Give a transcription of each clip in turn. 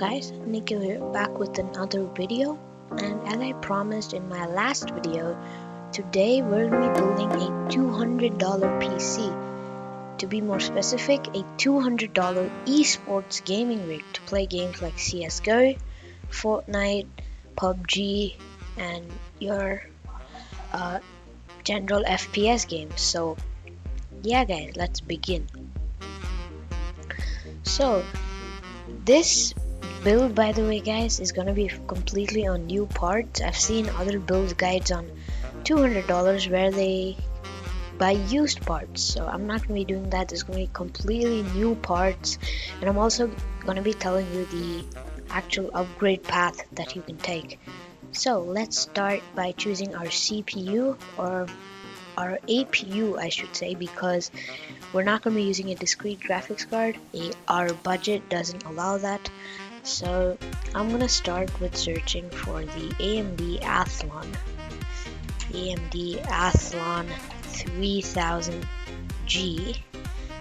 guys, Nikhil here, back with another video. And as I promised in my last video, today we're going to be building a $200 PC. To be more specific, a $200 esports gaming rig to play games like CSGO, Fortnite, PUBG, and your general FPS games. So yeah guys, let's begin. So this build, by the way guys, is gonna be completely on new parts. I've seen other build guides on $200 where they buy used parts, so I'm not gonna be doing that. There's gonna be completely new parts, and I'm also gonna be telling you the actual upgrade path that you can take. So let's start by choosing our CPU, or our APU I should say, because we're not going to be using a discrete graphics card. Our budget doesn't allow that. So I'm going to start with searching for the AMD Athlon 3000G.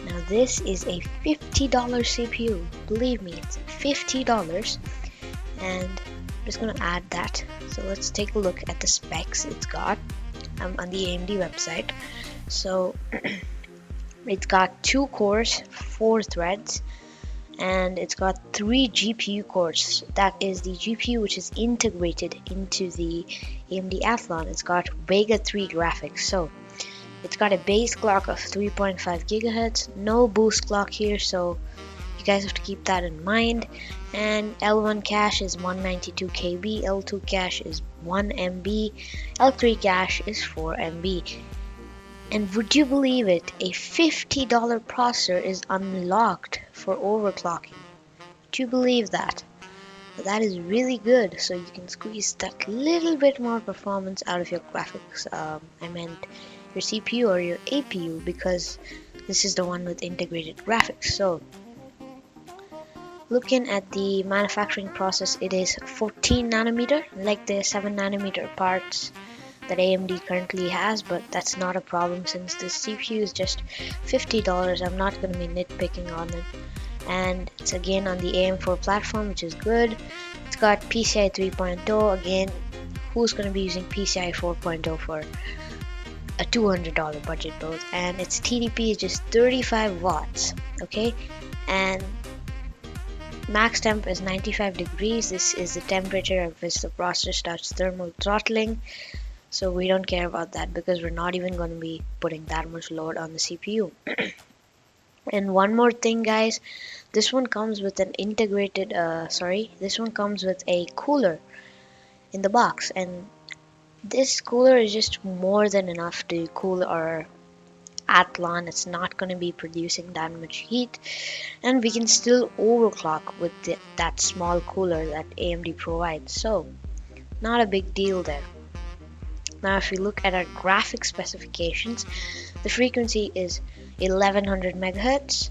Now this is a $50 CPU. Believe me, it's $50, and I'm just going to add that. So let's take a look at the specs it's got. I'm on the AMD website. So it's got 2 cores, 4 threads, and it's got 3 GPU cores. That is the GPU which is integrated into the AMD Athlon. It's got Vega 3 graphics. So it's got a base clock of 3.5 GHz, no boost clock here, so you guys have to keep that in mind. And L1 cache is 192 KB, L2 cache is 1 MB, L3 cache is 4 MB. And would you believe it, a $50 processor is unlocked for overclocking. Would you believe that? That is really good, so you can squeeze that little bit more performance out of your graphics. I meant your CPU or your APU, because this is the one with integrated graphics. So looking at the manufacturing process, it is 14 nanometer, like the 7 nanometer parts that AMD currently has, but that's not a problem since the CPU is just $50. I'm not going to be nitpicking on it. And it's again on the AM4 platform, which is good. It's got PCI 3.0. Again, who's going to be using PCI 4.0 for a $200 budget build? And its TDP is just 35 watts. Okay, and max temp is 95 degrees. This is the temperature at which the processor starts thermal throttling. So we don't care about that because we're not even going to be putting that much load on the CPU. And one more thing guys, this one comes with an integrated, this one comes with a cooler in the box. And this cooler is just more than enough to cool our Athlon. It's not going to be producing that much heat, and we can still overclock with that small cooler that AMD provides. So not a big deal there. Now if we look at our graphic specifications, the frequency is 1100 MHz.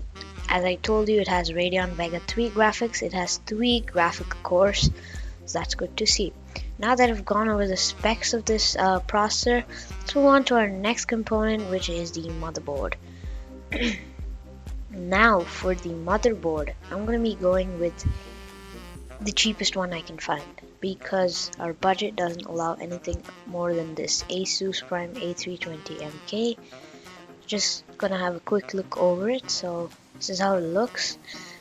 As I told you, it has Radeon Vega 3 graphics. It has 3 graphic cores, so that's good to see. Now that I've gone over the specs of this processor, let's move on to our next component, which is the motherboard. Now for the motherboard, I'm going to be going with the cheapest one I can find, because our budget doesn't allow anything more than this Asus Prime A320MK. Just going to have a quick look over it. So this is how it looks,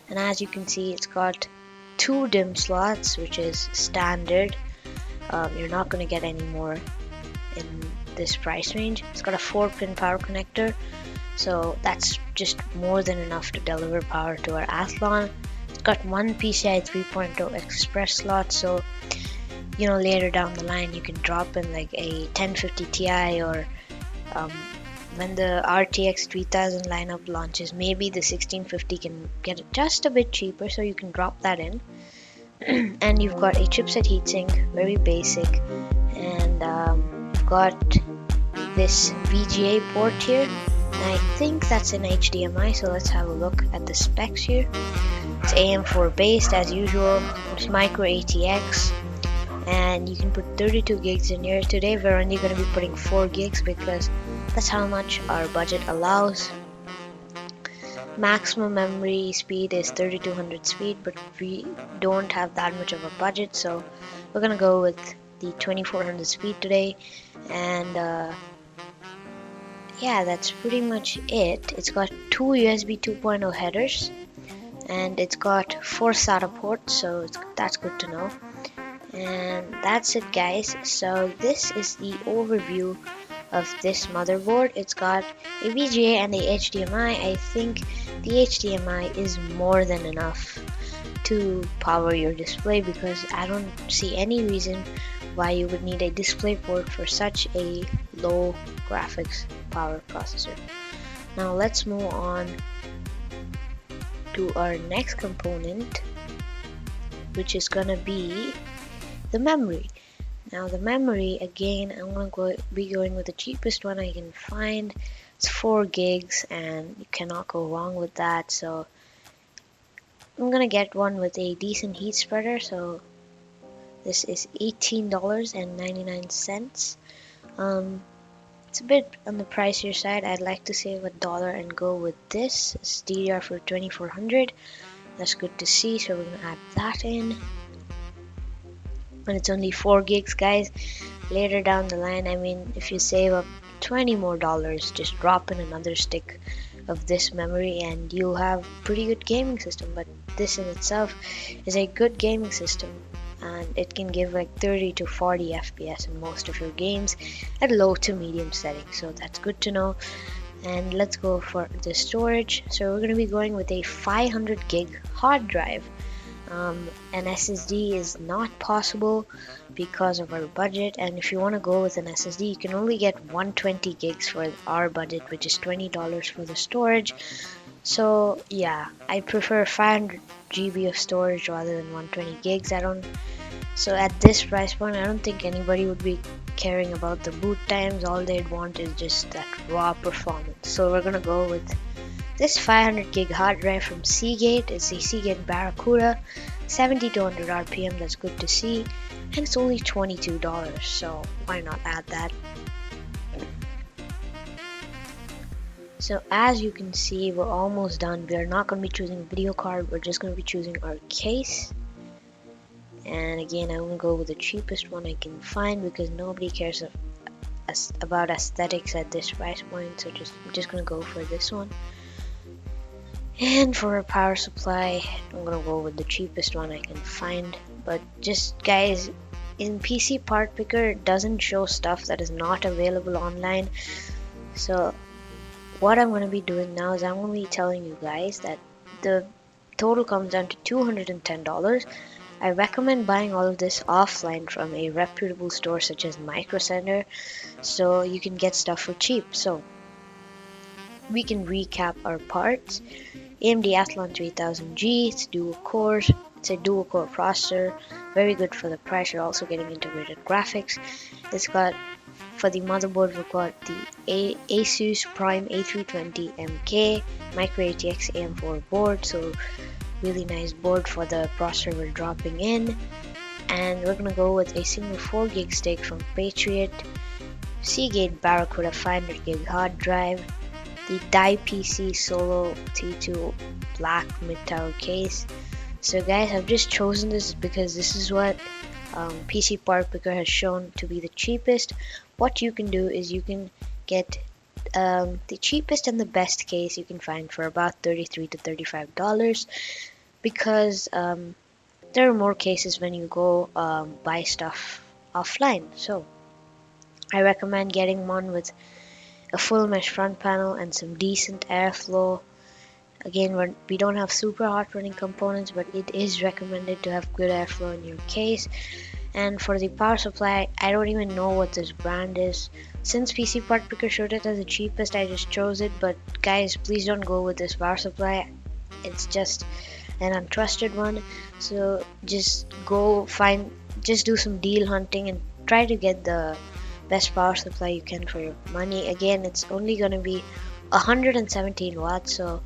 and as you can see, it's got 2 DIMM slots, which is standard. You're not going to get any more in this price range. It's got a 4-pin power connector, so that's just more than enough to deliver power to our Athlon. It's got 1 PCI 3.0 express slot, so you know, later down the line you can drop in like a 1050 Ti, or when the RTX 3000 lineup launches, maybe the 1650 can get it just a bit cheaper, so you can drop that in. And you've got a chipset heatsink, very basic, and you've got this VGA port here, and I think that's an HDMI. So let's have a look at the specs here. It's AM4 based as usual. It's micro ATX, and you can put 32 gigs in here. Today we're only going to be putting 4 gigs because that's how much our budget allows. maximum memory speed is 3200 speed, but we don't have that much of a budget, so we're gonna go with the 2400 speed today. And yeah, that's pretty much it. It's got two USB 2.0 headers, and it's got 4 SATA ports, so that's good to know. And that's it, guys. So this is the overview of this motherboard. It's got a VGA and a HDMI. I think the HDMI is more than enough to power your display, because I don't see any reason why you would need a display port for such a low graphics power processor. Now let's move on to our next component, which is gonna be the memory. Now the memory, again, I'm gonna be going with the cheapest one I can find. It's 4 gigs, and you cannot go wrong with that. So I'm gonna get one with a decent heat spreader. So this is $18.99. It's a bit on the pricier side. I'd like to save $1 and go with this. It's DDR for 2400. That's good to see. So we're gonna add that in. And it's only 4 gigs, guys. Later down the line, I mean, if you save up $20 more, just drop in another stick of this memory and you'll have pretty good gaming system. But this in itself is a good gaming system, and it can give like 30 to 40 FPS in most of your games at low to medium settings, so that's good to know. And let's go for the storage. So we're going to be going with a 500 gig hard drive. An SSD is not possible because of our budget, and if you want to go with an SSD, you can only get 120 gigs for our budget, which is $20 for the storage. So yeah, I prefer 500 GB of storage rather than 120 gigs. So at this price point, I don't think anybody would be caring about the boot times. All they'd want is just that raw performance. So we're gonna go with this 500 gig hard drive from Seagate. It's a Seagate Barracuda, 7200 RPM. That's good to see, and it's only $22. So why not add that? So as you can see, we're almost done. We are not going to be choosing a video card. We're just going to be choosing our case. And again, I'm going to go with the cheapest one I can find, because nobody cares about aesthetics at this price point. So I'm just going to go for this one. And for a power supply, I'm going to go with the cheapest one I can find. But just guys, in PC Part Picker, it doesn't show stuff that is not available online. So what I'm going to be doing now is I'm going to be telling you guys that the total comes down to $210. I recommend buying all of this offline from a reputable store such as Micro Center, so you can get stuff for cheap. So we can recap our parts. AMD Athlon 3000G, it's dual cores, it's a dual core processor, very good for the price. You're also getting integrated graphics. It's got, for the motherboard, we've got the Asus Prime A320MK Micro ATX AM4 board, so really nice board for the processor we're dropping in. And we're gonna go with a single 4 gig stick from Patriot, Seagate Barracuda 500 gig hard drive, the Die PC Solo T2 black mid-tower case. So guys, I've just chosen this because this is what PC Part Picker has shown to be the cheapest. What you can do is you can get the cheapest and the best case you can find for about $33 to $35, because there are more cases when you go buy stuff offline. So I recommend getting one with a full mesh front panel and some decent airflow. Again, we don't have super hot running components, but it is recommended to have good airflow in your case. And for the power supply, I don't even know what this brand is. Since PC Part Picker showed it as the cheapest, I just chose it. But guys, please don't go with this power supply. It's just an untrusted one. So just do some deal hunting and try to get the best power supply you can for your money. Again, it's only going to be 117 watts, so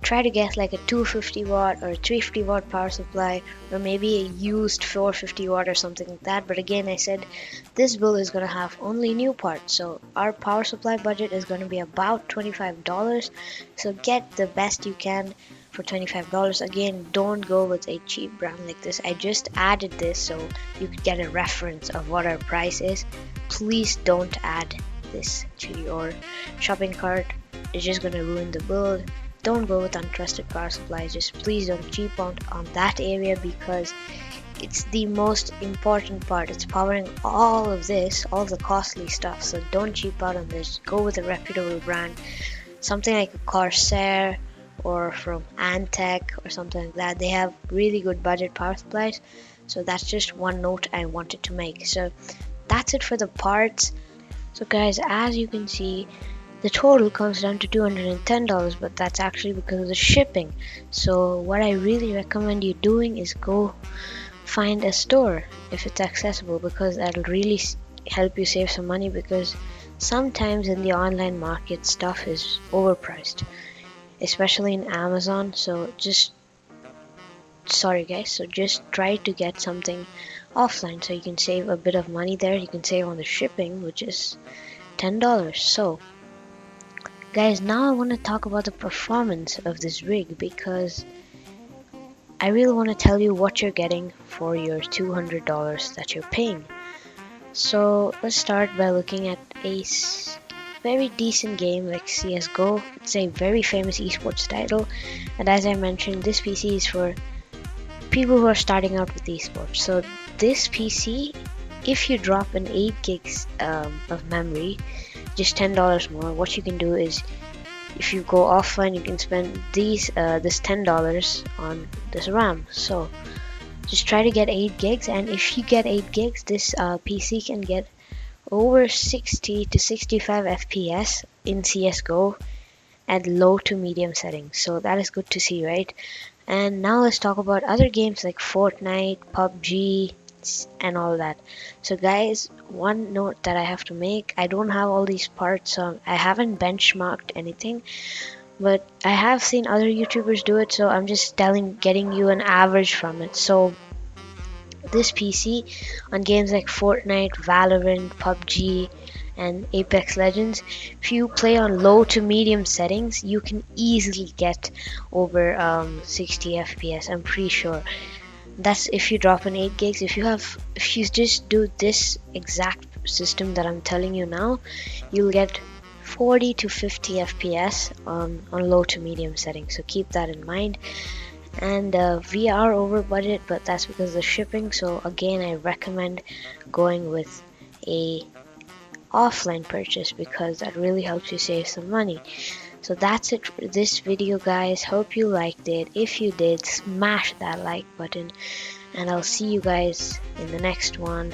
try to get like a 250 watt or a 350 watt power supply, or maybe a used 450 watt or something like that. But again, I said this build is going to have only new parts, so our power supply budget is going to be about $25. So get the best you can for $25. Again, don't go with a cheap brand like this. I just added this so you could get a reference of what our price is. Please don't add this to your shopping cart. It's just going to ruin the build. Don't go with untrusted power supplies. Just please don't cheap out on that area, because it's the most important part. It's powering all of this, all the costly stuff. So don't cheap out on this. Go with a reputable brand, something like a Corsair or from Antec or something like that. They have really good budget power supplies. So that's just one note I wanted to make. So that's it for the parts. So guys, as you can see, the total comes down to $210, but that's actually because of the shipping. So what I really recommend you doing is go find a store if it's accessible, because that'll really help you save some money, because sometimes in the online market stuff is overpriced, especially in Amazon. So just try to get something offline so you can save a bit of money there. You can save on the shipping, which is $10. So guys, now I want to talk about the performance of this rig, because I really want to tell you what you're getting for your $200 that you're paying. So let's start by looking at a very decent game like CSGO. It's a very famous esports title, and as I mentioned, this PC is for people who are starting out with esports. So this PC, if you drop an 8 gigs of memory, just $10 more, what you can do is, if you go offline, you can spend this $10 on this RAM. So just try to get 8 gigs, and if you get 8 gigs, this PC can get over 60 to 65 FPS in CSGO at low to medium settings. So that is good to see, right? And now let's talk about other games like Fortnite, PUBG, and all that. So guys, one note that I have to make, I don't have all these parts, so I haven't benchmarked anything, but I have seen other YouTubers do it, so I'm just getting you an average from it. So this PC on games like Fortnite, Valorant, PUBG, and Apex Legends, if you play on low to medium settings, you can easily get over 60 FPS. I'm pretty sure. That's if you drop in 8 gigs. If you just do this exact system that I'm telling you now, you'll get 40 to 50 FPS on low to medium settings. So keep that in mind. And we are over budget, but that's because of the shipping. So again, I recommend going with a offline purchase, because that really helps you save some money. So that's it for this video, guys. Hope you liked it. If you did, smash that like button, and I'll see you guys in the next one.